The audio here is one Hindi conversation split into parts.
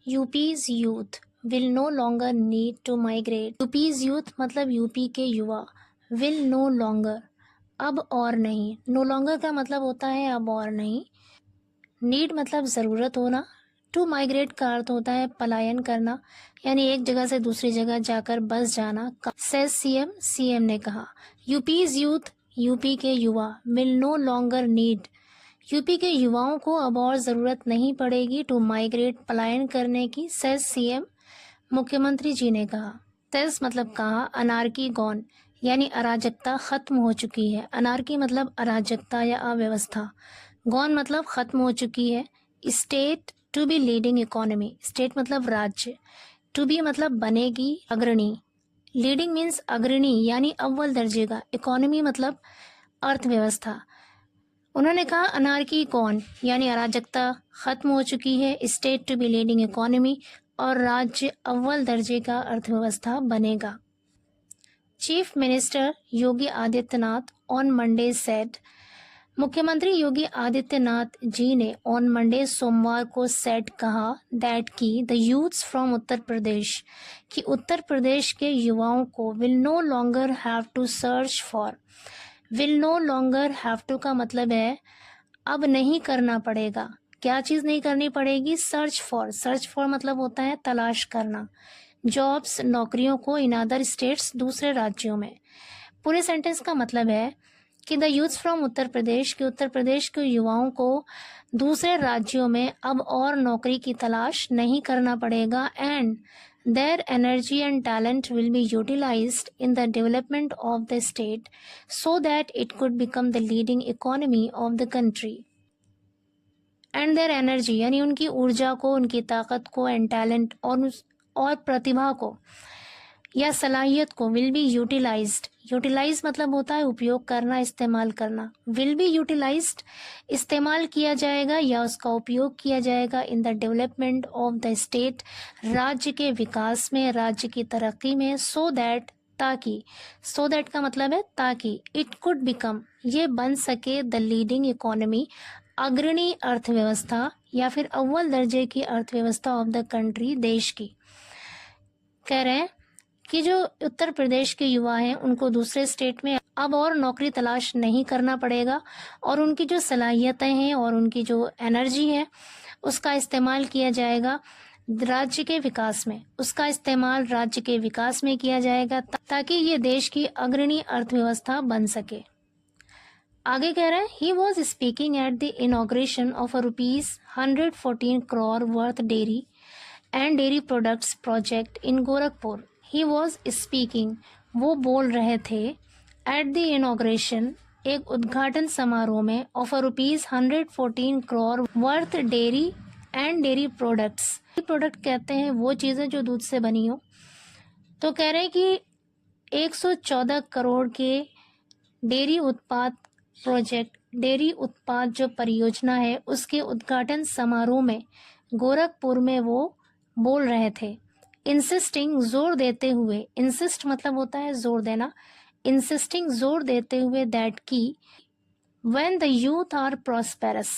यूपीज youth will no longer need to migrate. UP's youth मतलब यूपी के युवा, विल नो लॉन्गर अब और नहीं, नो लॉन्गर का मतलब होता है अब और नहीं, नीड मतलब ज़रूरत होना, टू माइग्रेट का अर्थ होता है पलायन करना, यानी एक जगह से दूसरी जगह जाकर बस जाना। सेज सीएम ने कहा। यूपीज यूथ यूपी के युवा will no longer need, UP के युवाओं को अब और ज़रूरत नहीं पड़ेगी टू माइग्रेट पलायन करने की, सेज सीएम मुख्यमंत्री जी ने कहा। सेज मतलब कहा, अनारकी गॉन यानी अराजकता खत्म हो चुकी है। अनारकी मतलब अराजकता या अव्यवस्था, गॉन मतलब खत्म हो चुकी है। State to be leading economy, state मतलब राज्य, टू बी मतलब बनेगी अग्रणी, लीडिंग मीन्स अग्रणी यानी अव्वल दर्जे का, इकोनॉमी मतलब अर्थव्यवस्था। उन्होंने कहा अनारकी कौन यानी अराजकता खत्म हो चुकी है, state to be leading economy और राज्य अव्वल दर्जे का अर्थव्यवस्था बनेगा। Chief minister Yogi Adityanath on Monday said, मुख्यमंत्री योगी आदित्यनाथ जी ने ऑन मंडे सोमवार को सेड कहा दैट की the youths from Uttar Pradesh, कि उत्तर प्रदेश के युवाओं को will no longer have to search for, will no longer have to का मतलब है अब नहीं करना पड़ेगा। क्या चीज़ नहीं करनी पड़ेगी? सर्च फॉर, सर्च फॉर मतलब होता है तलाश करना, जॉब्स नौकरियों को इन अदर स्टेट्स दूसरे राज्यों में। पूरे सेंटेंस का मतलब है कि the youth from Uttar Pradesh, के उत्तर प्रदेश के युवाओं को दूसरे राज्यों में अब और नौकरी की तलाश नहीं करना पड़ेगा, and their energy and talent will be utilized in the development of the state so that it could become the leading economy of the country. And their energy यानी उनकी ऊर्जा को, उनकी ताकत को, and talent और प्रतिभा को या सलाहियत को will be utilized, यूटिलाइज मतलब होता है उपयोग करना, इस्तेमाल करना, विल बी यूटिलाइज्ड इस्तेमाल किया जाएगा या उसका उपयोग किया जाएगा in the development of the state, राज्य के विकास में, राज्य की तरक्की में, सो दैट ताकि, सो दैट का मतलब है ताकि, इट कुड बिकम ये बन सके द लीडिंग इकोनॉमी अग्रणी अर्थव्यवस्था या फिर अव्वल दर्जे की अर्थव्यवस्था ऑफ द कंट्री देश की। कह रहे हैं कि जो उत्तर प्रदेश के युवा हैं उनको दूसरे स्टेट में अब और नौकरी तलाश नहीं करना पड़ेगा और उनकी जो सलाहियतें हैं और उनकी जो एनर्जी है उसका इस्तेमाल किया जाएगा राज्य के विकास में, उसका इस्तेमाल राज्य के विकास में किया जाएगा ताकि ये देश की अग्रणी अर्थव्यवस्था बन सके। आगे कह रहे हैं he was speaking at the inauguration of ₹114 crore worth dairy and dairy products project in Gorakhpur. He was speaking वो बोल रहे थे, एट द इनॉग्रेशन एक उद्घाटन समारोह में, of ₹114 crore worth dairy and dairy products. Product कहते हैं वो चीज़ें जो दूध से बनी हो। तो कह रहे हैं कि 114 करोड़ के डेयरी उत्पाद प्रोजेक्ट, डेयरी उत्पाद जो परियोजना है उसके उद्घाटन समारोह में गोरखपुर में वो बोल रहे थे। इंसिस्टिंग जोर देते हुए, इंसिस्ट मतलब होता है जोर देना, इंसिस्टिंग जोर देते हुए दैट की when the youth are prosperous,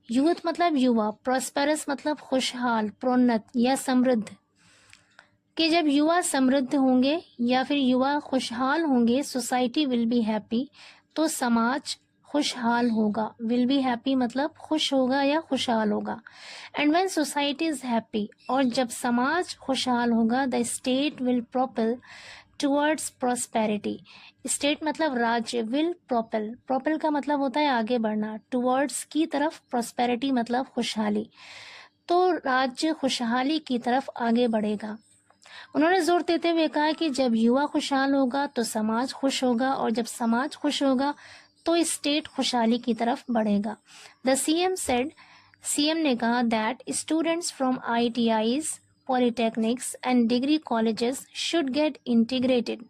youth मतलब युवा, प्रॉस्पेरस मतलब खुशहाल, प्रोन्नत या समृद्ध, कि जब युवा समृद्ध होंगे या फिर युवा खुशहाल होंगे, सोसाइटी विल बी हैप्पी, तो समाज खुशहाल होगा। विल बी हैप्पी मतलब खुश होगा या खुशहाल होगा। And when society is happy, और जब समाज खुशहाल होगा, the state will propel towards prosperity, state मतलब राज्य, विल प्रोपेल, प्रोपेल का मतलब होता है आगे बढ़ना, टुवर्ड्स की तरफ, प्रॉस्पेरिटी मतलब खुशहाली, तो राज्य खुशहाली की तरफ आगे बढ़ेगा। उन्होंने जोर देते हुए कहा कि जब युवा खुशहाल होगा तो समाज खुश होगा, और जब समाज खुश होगा तो स्टेट खुशहाली की तरफ बढ़ेगा। द सीएम सेड, सीएम ने कहा that students from ITIs, polytechnics and degree colleges should get integrated.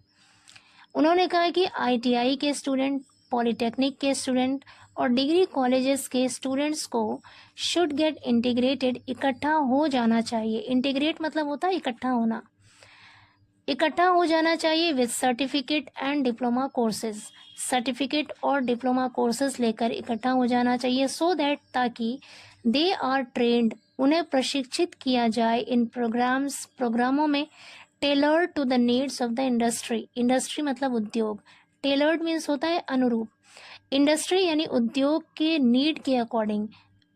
उन्होंने कहा कि ITI के स्टूडेंट, पॉलिटेक्निक के स्टूडेंट और डिग्री कॉलेजेस के स्टूडेंट्स को शुड गेट इंटीग्रेटेड, इकट्ठा हो जाना चाहिए। इंटीग्रेट मतलब होता है इकट्ठा होना, इकट्ठा हो जाना चाहिए with certificate and diploma courses, certificate और डिप्लोमा कोर्सेज लेकर इकट्ठा हो जाना चाहिए, सो दैट ताकि दे आर ट्रेंड, उन्हें प्रशिक्षित किया जाए इन प्रोग्रामों में tailored to the needs of the industry. Industry मतलब उद्योग, टेलर्ड मीन्स होता है अनुरूप, इंडस्ट्री यानी उद्योग के नीड के अकॉर्डिंग,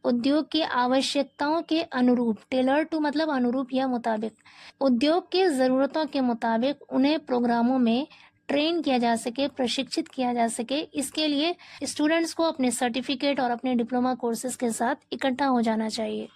उद्योग की आवश्यकताओं के अनुरूप, टेलर टू मतलब अनुरूप या मुताबिक, उद्योग के ज़रूरतों के मुताबिक उन्हें प्रोग्रामों में ट्रेन किया जा सके, प्रशिक्षित किया जा सके। इसके लिए स्टूडेंट्स को अपने सर्टिफिकेट और अपने डिप्लोमा कोर्सेज के साथ इकट्ठा हो जाना चाहिए।